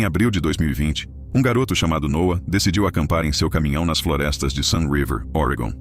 Em abril de 2020, um garoto chamado Noah decidiu acampar em seu caminhão nas florestas de Sun River, Oregon.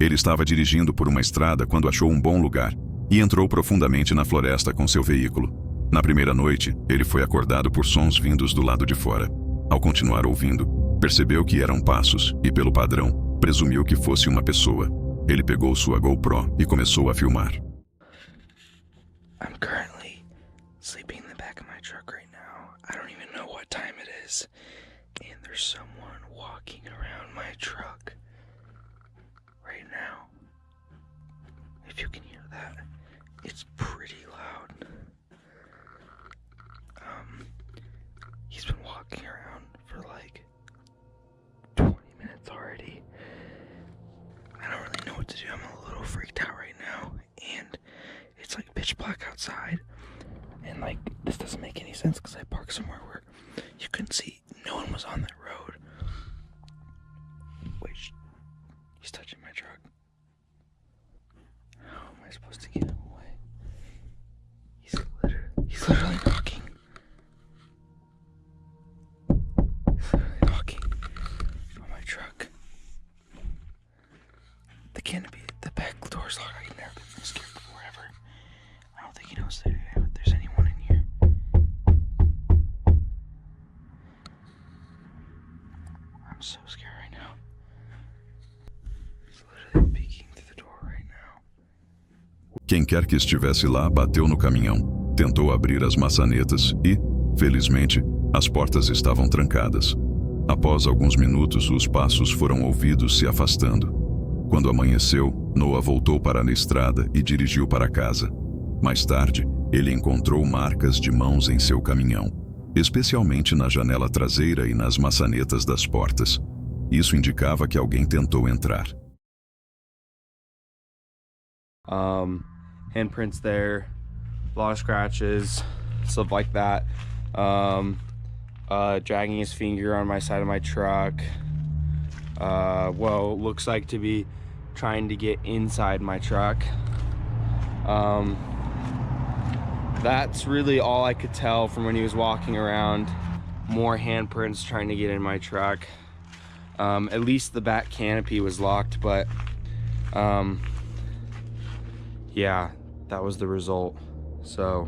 Ele estava dirigindo por uma estrada quando achou um bom lugar e entrou profundamente na floresta com seu veículo. Na primeira noite, ele foi acordado por sons vindos do lado de fora. Ao continuar ouvindo, percebeu que eram passos e, pelo padrão, presumiu que fosse uma pessoa. Ele pegou sua GoPro e começou a filmar. I'm currently sleeping in the back of my truck right now. I don't even know what time it is. And there's someone walking around my truck right now. If you can hear that, it's pretty loud. He's been walking around for like 20 minutes already. I don't really know what to do. I'm a little freaked out right now. And it's like pitch black outside. And like, this doesn't make any sense because I parked somewhere where you couldn't see. No one was on that road. Wait, he's touching my truck. How am I supposed to get him away? He's literally knocking. He's literally knocking on my truck. The canopy, the back door's locked. I've never been so scared before ever. I don't think he knows that there's anyone in here. I'm so scared right now. He's literally peeking through the door right now. Quem quer que estivesse lá bateu no caminhão, tentou abrir as maçanetas e, felizmente, as portas estavam trancadas. Após alguns minutos, os passos foram ouvidos se afastando. Quando amanheceu, Noah voltou para a estrada e dirigiu para casa. Mais tarde, ele encontrou marcas de mãos em seu caminhão, especialmente na janela traseira e nas maçanetas das portas. Isso indicava que alguém tentou entrar. Handprints there, a lot of scratches, stuff like that. Dragging his finger on my side of my truck. Looks like to be trying to get inside my truck. That's really all I could tell from when he was walking around. More handprints trying to get in my truck. At least the back canopy was locked, but yeah, that was the result. So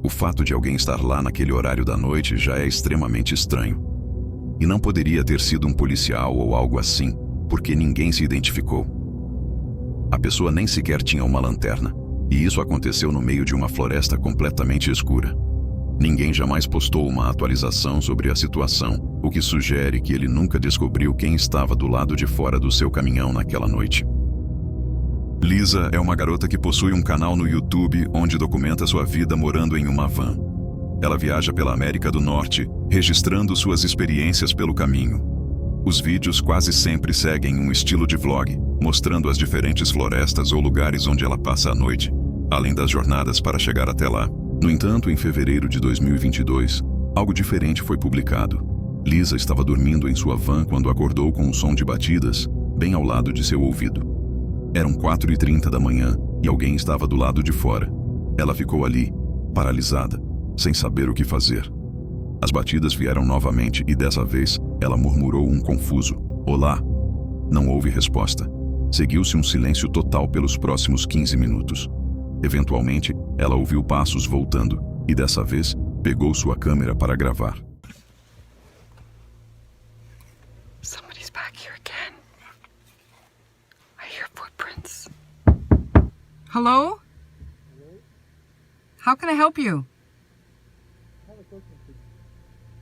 O fato de alguém estar lá naquele horário da noite já é extremamente estranho. E não poderia ter sido um policial ou algo assim, porque ninguém se identificou. A pessoa nem sequer tinha uma lanterna, e isso aconteceu no meio de uma floresta completamente escura. Ninguém jamais postou uma atualização sobre a situação, o que sugere que ele nunca descobriu quem estava do lado de fora do seu caminhão naquela noite. Lisa é uma garota que possui um canal no YouTube onde documenta sua vida morando em uma van. Ela viaja pela América do Norte, registrando suas experiências pelo caminho. Os vídeos quase sempre seguem um estilo de vlog, mostrando as diferentes florestas ou lugares onde ela passa a noite, além das jornadas para chegar até lá. No entanto, em fevereiro de 2022, algo diferente foi publicado. Lisa estava dormindo em sua van quando acordou com um som de batidas, bem ao lado de seu ouvido. Eram 4h30 da manhã e alguém estava do lado de fora. Ela ficou ali, paralisada, sem saber o que fazer. As batidas vieram novamente e dessa vez ela murmurou um confuso "Olá". Não houve resposta. Seguiu-se um silêncio total pelos próximos 15 minutos. Eventualmente, ela ouviu passos voltando e dessa vez pegou sua câmera para gravar. Somebody's back here again. I hear footprints. Hello? How can I help you?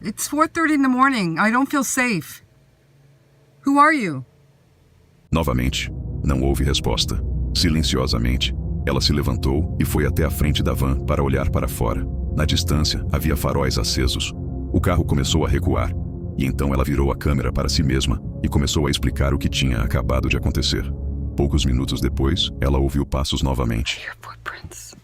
It's 4:30 in the morning. I don't feel safe. Who are you? Novamente, não houve resposta. Silenciosamente, ela se levantou e foi até a frente da van para olhar para fora. Na distância, havia faróis acesos. O carro começou a recuar, e então ela virou a câmera para si mesma e começou a explicar o que tinha acabado de acontecer. Poucos minutos depois, ela ouviu passos novamente. I hear footprints.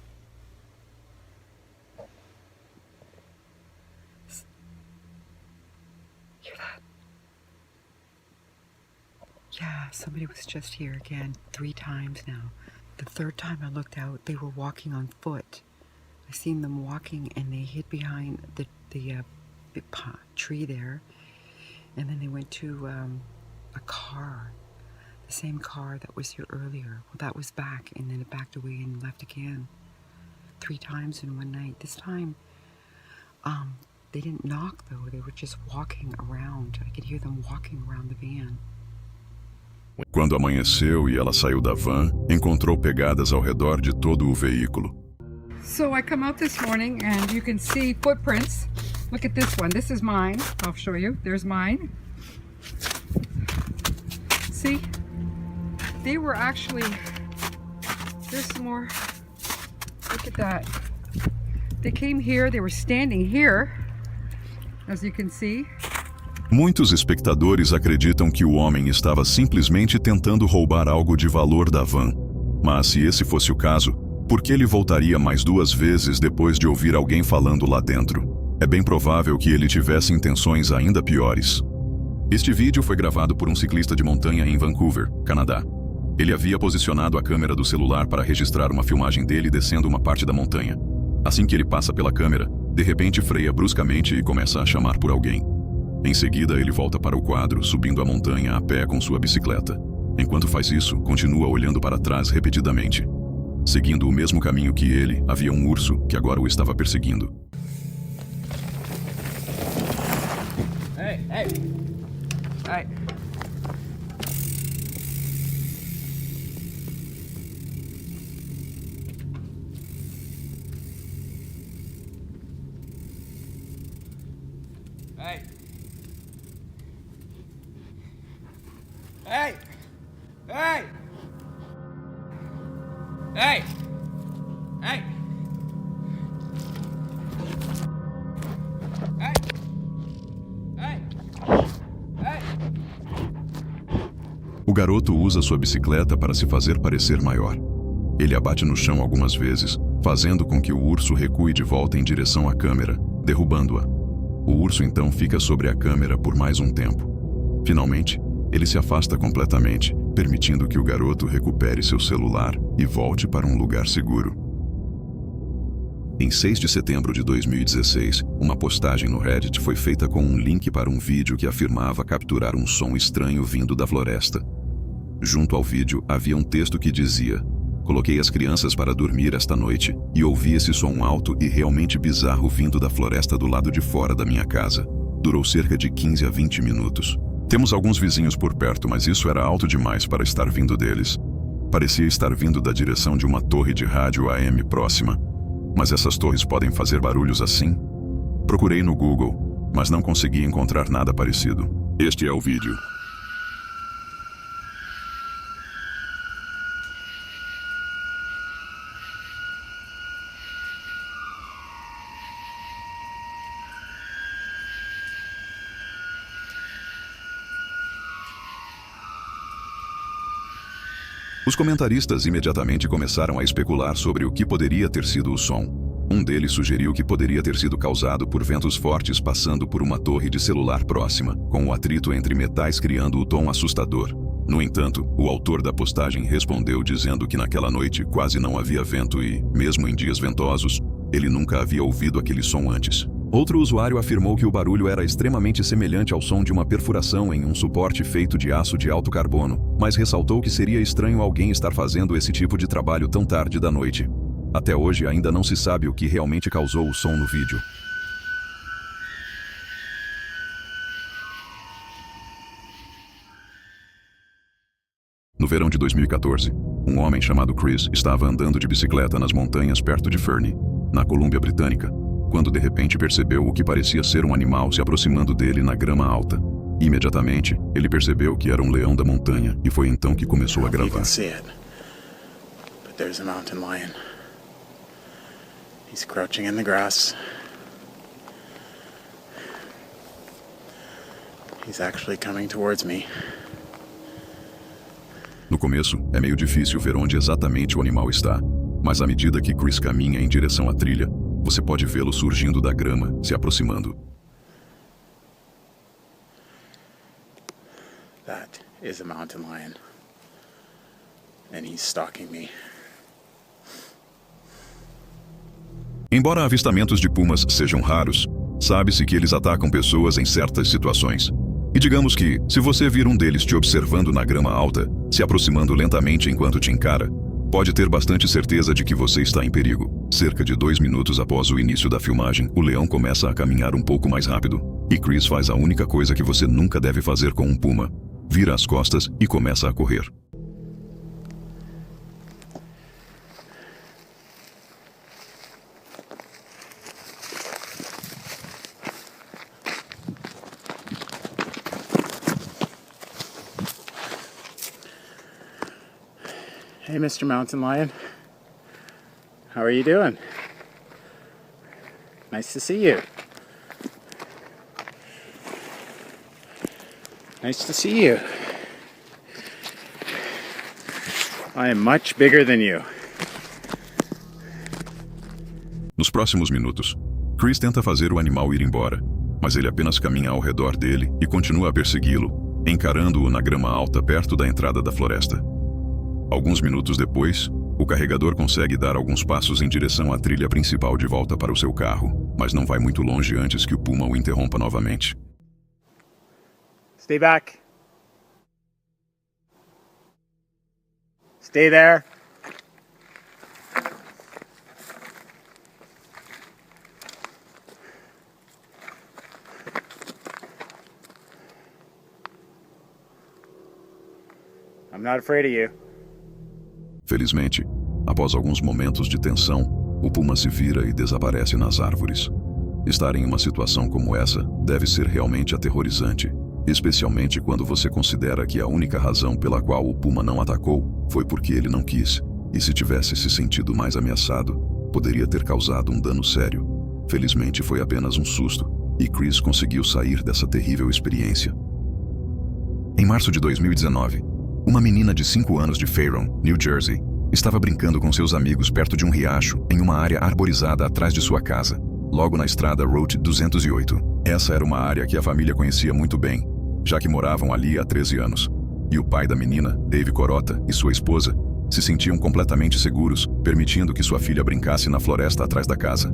Hear that? Yeah, somebody was just here again 3 times now. The 3rd time I looked out, they were walking on foot. I seen them walking and they hid behind the big tree there. And then they went to a car, the same car that was here earlier. Well, that was back, and then it backed away and left again. 3 times in one night. This time, they didn't knock, though. They were just walking around. I could hear them walking around the van. Quando amanheceu e ela saiu da van, encontrou pegadas ao redor de todo o veículo. So I come out this morning and you can see footprints. Look at this one. This is mine. I'll show you. There's mine. See? They were actually... There's some more. Look at that. They came here. They were standing here, as you can see. Muitos espectadores acreditam que o homem estava simplesmente tentando roubar algo de valor da van. Mas se esse fosse o caso, por que ele voltaria mais 2 vezes depois de ouvir alguém falando lá dentro? É bem provável que ele tivesse intenções ainda piores. Este vídeo foi gravado por um ciclista de montanha em Vancouver, Canadá. Ele havia posicionado a câmera do celular para registrar uma filmagem dele descendo uma parte da montanha. Assim que ele passa pela câmera, de repente freia bruscamente e começa a chamar por alguém. Em seguida, ele volta para o quadro, subindo a montanha a pé com sua bicicleta. Enquanto faz isso, continua olhando para trás repetidamente. Seguindo o mesmo caminho que ele, havia um urso que agora o estava perseguindo. Hey, hey. Hey. Hey. Hey. Hey. Hey. Hey. O garoto usa sua bicicleta para se fazer parecer maior. Ele a bate no chão algumas vezes, fazendo com que o urso recue de volta em direção à câmera, derrubando-a. O urso então fica sobre a câmera por mais um tempo. Finalmente, ele se afasta completamente, permitindo que o garoto recupere seu celular e volte para um lugar seguro. Em 6 de setembro de 2016, uma postagem no Reddit foi feita com um link para um vídeo que afirmava capturar um som estranho vindo da floresta. Junto ao vídeo havia um texto que dizia: "Coloquei as crianças para dormir esta noite e ouvi esse som alto e realmente bizarro vindo da floresta do lado de fora da minha casa. Durou cerca de 15 a 20 minutos. Temos alguns vizinhos por perto, mas isso era alto demais para estar vindo deles. Parecia estar vindo da direção de uma torre de rádio AM próxima. Mas essas torres podem fazer barulhos assim? Procurei no Google, mas não consegui encontrar nada parecido. Este é o vídeo." Os comentaristas imediatamente começaram a especular sobre o que poderia ter sido o som. Um deles sugeriu que poderia ter sido causado por ventos fortes passando por uma torre de celular próxima, com o atrito entre metais criando o tom assustador. No entanto, o autor da postagem respondeu dizendo que naquela noite quase não havia vento e, mesmo em dias ventosos, ele nunca havia ouvido aquele som antes. Outro usuário afirmou que o barulho era extremamente semelhante ao som de uma perfuração em um suporte feito de aço de alto carbono, mas ressaltou que seria estranho alguém estar fazendo esse tipo de trabalho tão tarde da noite. Até hoje ainda não se sabe o que realmente causou o som no vídeo. No verão de 2014, um homem chamado Chris estava andando de bicicleta nas montanhas perto de Fernie, na Colômbia Britânica, quando de repente percebeu o que parecia ser um animal se aproximando dele na grama alta. Imediatamente, ele percebeu que era um leão da montanha e foi então que começou a gravar. There's a mountain lion. He's crouching in the grass. He's actually coming towards me. No começo, é meio difícil ver onde exatamente o animal está, mas à medida que Chris caminha em direção à trilha, você pode vê-lo surgindo da grama, se aproximando. That is a mountain lion. And he's stalking me. Embora avistamentos de pumas sejam raros, Sabe-se que eles atacam pessoas em certas situações. E digamos que, se você vir um deles te observando na grama alta, se aproximando lentamente enquanto te encara, pode ter bastante certeza de que você está em perigo. Cerca de 2 minutos após o início da filmagem, o leão começa a caminhar um pouco mais rápido. E Chris faz a única coisa que você nunca deve fazer com um puma. Vira as costas e começa a correr. Hey, Mr. Mountain Lion. How are you doing? Nice to see you. Nice to see you. I am much bigger than you. Nos próximos minutos, Chris tenta fazer o animal ir embora, mas ele apenas caminha ao redor dele e continua a persegui-lo, encarando-o na grama alta perto da entrada da floresta. Alguns minutos depois, o carregador consegue dar alguns passos em direção à trilha principal de volta para o seu carro, mas não vai muito longe antes que o puma o interrompa novamente. Stay back. Stay there. I'm not afraid of you. Felizmente, após alguns momentos de tensão, o puma se vira e desaparece nas árvores. Estar em uma situação como essa deve ser realmente aterrorizante, especialmente quando você considera que a única razão pela qual o puma não atacou foi porque ele não quis, e se tivesse se sentido mais ameaçado, poderia ter causado um dano sério. Felizmente foi apenas um susto, e Chris conseguiu sair dessa terrível experiência. Em março de 2019, uma menina de 5 anos de Fairhaven, New Jersey, estava brincando com seus amigos perto de um riacho em uma área arborizada atrás de sua casa, logo na estrada Route 208. Essa era uma área que a família conhecia muito bem, já que moravam ali há 13 anos. E o pai da menina, Dave Corota, e sua esposa, se sentiam completamente seguros, permitindo que sua filha brincasse na floresta atrás da casa.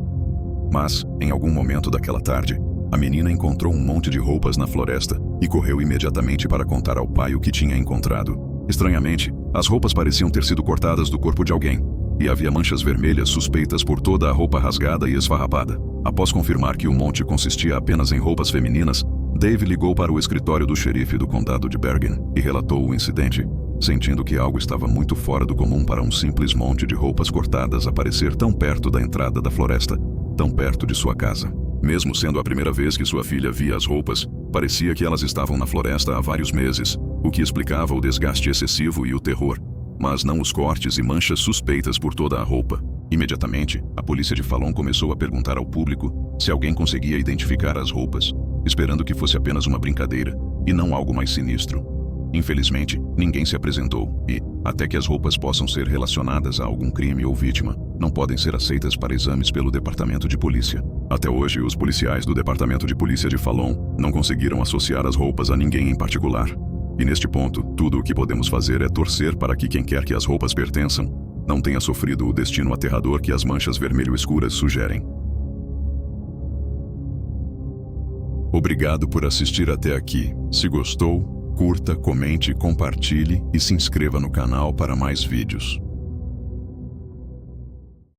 Mas, em algum momento daquela tarde, a menina encontrou um monte de roupas na floresta e correu imediatamente para contar ao pai o que tinha encontrado. Estranhamente, as roupas pareciam ter sido cortadas do corpo de alguém, e havia manchas vermelhas suspeitas por toda a roupa rasgada e esfarrapada. Após confirmar que o monte consistia apenas em roupas femininas, Dave ligou para o escritório do xerife do condado de Bergen e relatou o incidente, sentindo que algo estava muito fora do comum para um simples monte de roupas cortadas aparecer tão perto da entrada da floresta, tão perto de sua casa. Mesmo sendo a primeira vez que sua filha via as roupas, parecia que elas estavam na floresta há vários meses, o que explicava o desgaste excessivo e o terror, mas não os cortes e manchas suspeitas por toda a roupa. Imediatamente, a polícia de Fallon começou a perguntar ao público se alguém conseguia identificar as roupas, esperando que fosse apenas uma brincadeira e não algo mais sinistro. Infelizmente, ninguém se apresentou e, até que as roupas possam ser relacionadas a algum crime ou vítima, não podem ser aceitas para exames pelo Departamento de Polícia. Até hoje, os policiais do Departamento de Polícia de Fallon não conseguiram associar as roupas a ninguém em particular. E neste ponto, tudo o que podemos fazer é torcer para que quem quer que as roupas pertençam não tenha sofrido o destino aterrador que as manchas vermelho escuras sugerem. Obrigado por assistir até aqui. Se gostou, curta, comente, compartilhe e se inscreva no canal para mais vídeos.